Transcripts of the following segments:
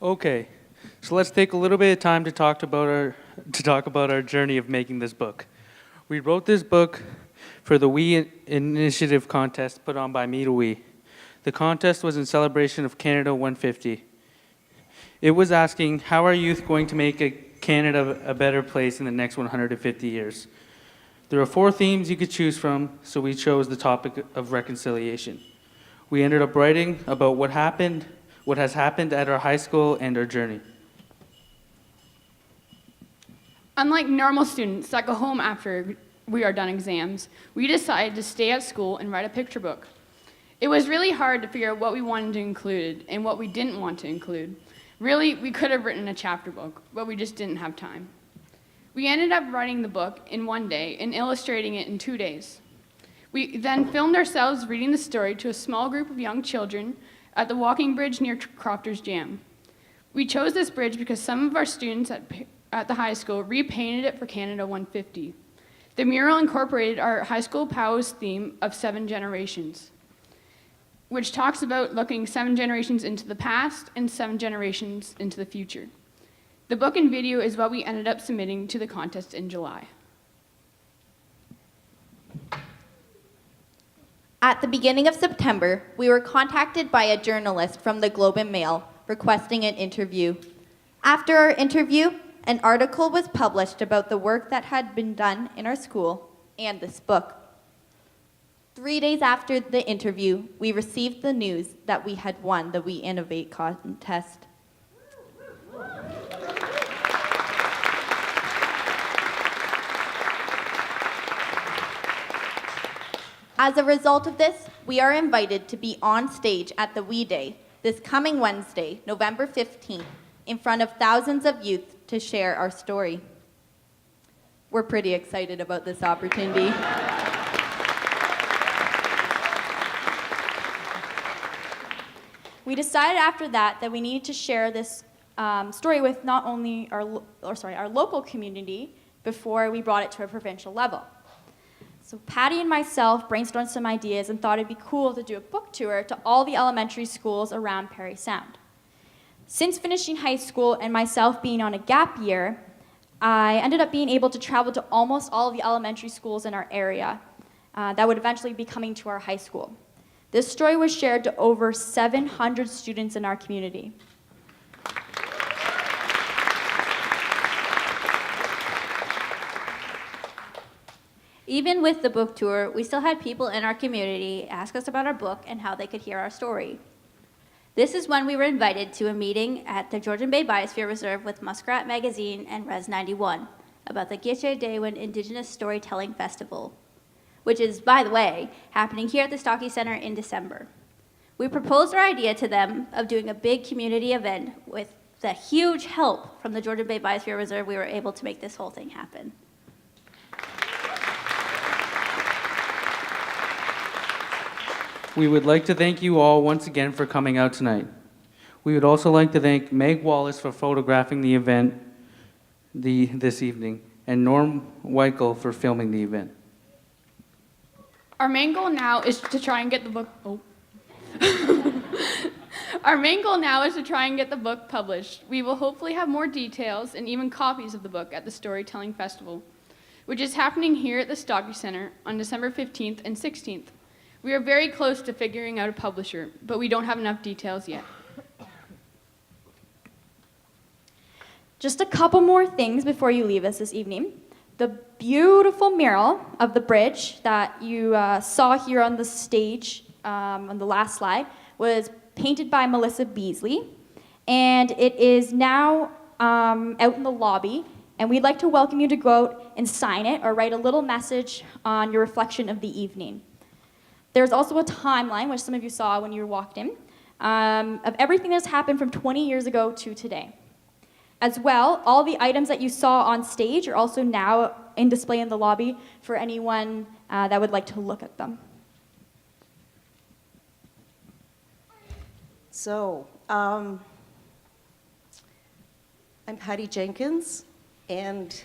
Okay, so let's take a little bit of time to talk about our journey of making this book. We wrote this book for the We Initiative contest put on by Me to We. The contest was in celebration of Canada 150. It was asking, how are youth going to make Canada a better place in the next 150 years? There are 4 themes you could choose from, so we chose the topic of reconciliation. We ended up writing about what has happened at our high school and our journey. Unlike normal students that go home after we are done exams, we decided to stay at school and write a picture book. It was really hard to figure out what we wanted to include and what we didn't want to include. Really, we could have written a chapter book, but we just didn't have time. We ended up writing the book in 1 day and illustrating it in 2 days. We then filmed ourselves reading the story to a small group of young children at the walking bridge near Crofters Jam. We chose this bridge because some of our students at the high school repainted it for Canada 150. The mural incorporated our high school POW's theme of 7 generations, which talks about looking 7 generations into the past and 7 generations into the future. The book and video is what we ended up submitting to the contest in July. At the beginning of September, we were contacted by a journalist from the Globe and Mail requesting an interview. After our interview, an article was published about the work that had been done in our school and this book. 3 days after the interview, we received the news that we had won the We Innovate contest. As a result of this, we are invited to be on stage at the We Day this coming Wednesday, November 15th, in front of thousands of youth to share our story. We're pretty excited about this opportunity. We decided after that we needed to share this story with not only our local community before we brought it to a provincial level. So Patty and myself brainstormed some ideas and thought it'd be cool to do a book tour to all the elementary schools around Parry Sound. Since finishing high school and myself being on a gap year, I ended up being able to travel to almost all of the elementary schools in our area that would eventually be coming to our high school. This story was shared to over 700 students in our community. Even with the book tour, we still had people in our community ask us about our book and how they could hear our story. This is when we were invited to a meeting at the Georgian Bay Biosphere Reserve with Muskrat Magazine and Res 91 about the Gitche Dewan Indigenous Storytelling Festival, which is, by the way, happening here at the Stocky Center in December. We proposed our idea to them of doing a big community event. With the huge help from the Georgian Bay Biosphere Reserve, we were able to make this whole thing happen. We would like to thank you all once again for coming out tonight. We would also like to thank Meg Wallace for photographing the event this evening, and Norm Weichel for filming the event. Our main goal now is to try and get the book. Our main goal now is to try and get the book published. We will hopefully have more details and even copies of the book at the Storytelling Festival, which is happening here at the Stocky Center on December 15th and 16th. We are very close to figuring out a publisher, but we don't have enough details yet. Just a couple more things before you leave us this evening. The beautiful mural of the bridge that you saw here on the stage on the last slide was painted by Melissa Beasley, and it is now out in the lobby, and we'd like to welcome you to go out and sign it or write a little message on your reflection of the evening. There's also a timeline, which some of you saw when you walked in, of everything that's happened from 20 years ago to today. As well, all the items that you saw on stage are also now in display in the lobby for anyone that would like to look at them. So, I'm Patty Jenkins, and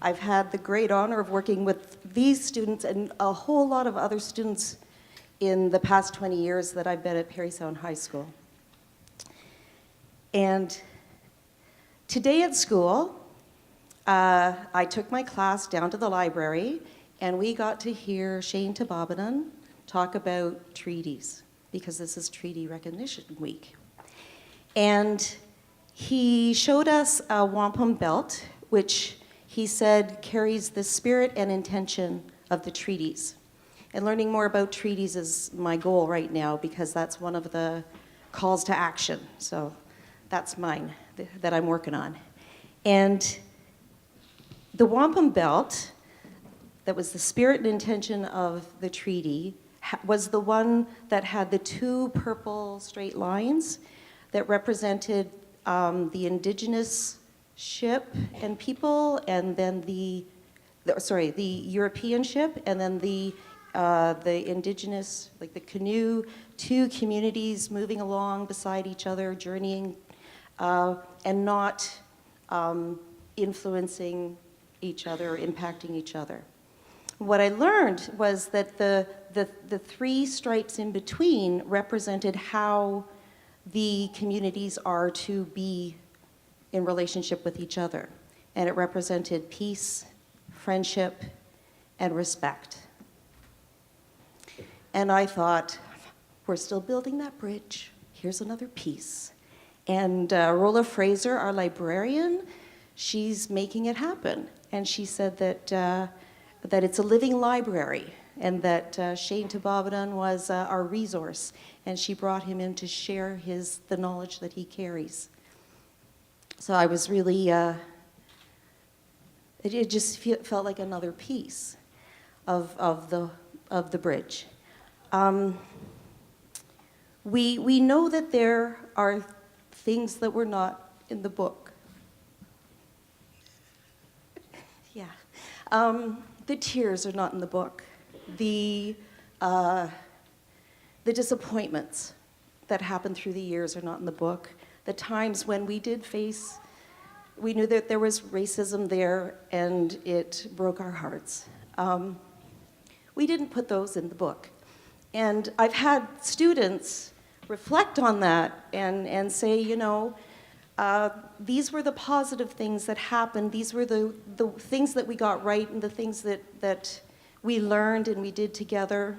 I've had the great honor of working with these students and a whole lot of other students in the past 20 years that I've been at Parry Sound High School. And today at school, I took my class down to the library, and we got to hear Shane Tababadan talk about treaties, because this is Treaty Recognition Week. And he showed us a wampum belt, which he said carries the spirit and intention of the treaties. And learning more about treaties is my goal right now, because that's one of the calls to action. So that's mine that I'm working on. And the wampum belt, that was the spirit and intention of the treaty, was the one that had the two purple straight lines that represented the indigenous ship and people, and then the European ship, and then the indigenous, like the canoe, two communities moving along beside each other, journeying, and not influencing each other, impacting each other. What I learned was that the three stripes in between represented how the communities are to be in relationship with each other. And it represented peace, friendship, and respect. And I thought, we're still building that bridge. Here's another piece. And Rolla Fraser, our librarian, she's making it happen. And she said that it's a living library, and that Shane Tababadan was our resource, and she brought him in to share the knowledge that he carries. So I was really, it just felt like another piece of the bridge. We know that there are things that were not in the book. Yeah. The tears are not in the book. The disappointments that happened through the years are not in the book. The times when we knew that there was racism there, and it broke our hearts. We didn't put those in the book. And I've had students reflect on that and say, you know, these were the positive things that happened. These were the things that we got right, and the things that we learned and we did together.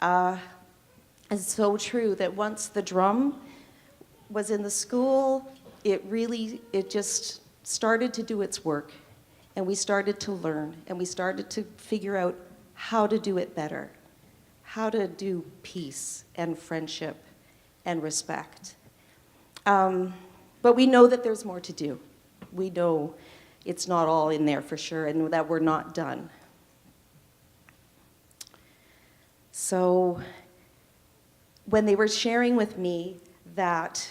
It's so true that once the drum was in the school, it just started to do its work, and we started to learn, and we started to figure out how to do it better, how to do peace and friendship and respect. But we know that there's more to do. We know it's not all in there for sure, and that we're not done. So when they were sharing with me that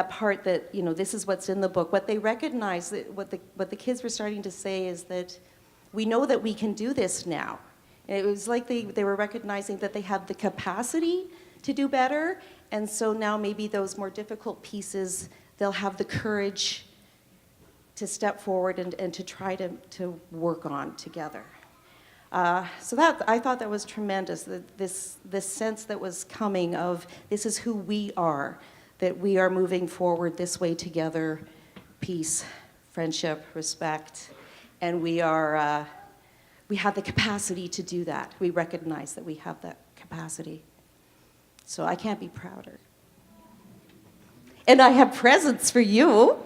part that, you know, this is what's in the book, what they recognized, what the kids were starting to say is that we know that we can do this now. And it was like they were recognizing that they have the capacity to do better, and so now maybe those more difficult pieces, they'll have the courage to step forward and to try to work on together. So that, I thought that was tremendous, this sense that was coming of this is who we are, that we are moving forward this way together, peace, friendship, respect, and we have the capacity to do that. We recognize that we have that capacity. So I can't be prouder. And I have presents for you.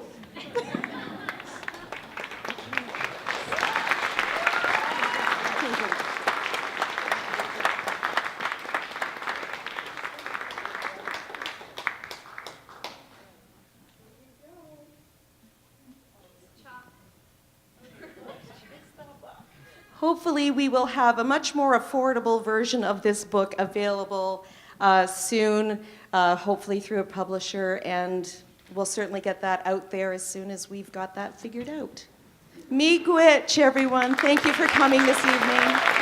Hopefully we will have a much more affordable version of this book available soon, hopefully through a publisher, and we'll certainly get that out there as soon as we've got that figured out. Miigwech, everyone. Thank you for coming this evening.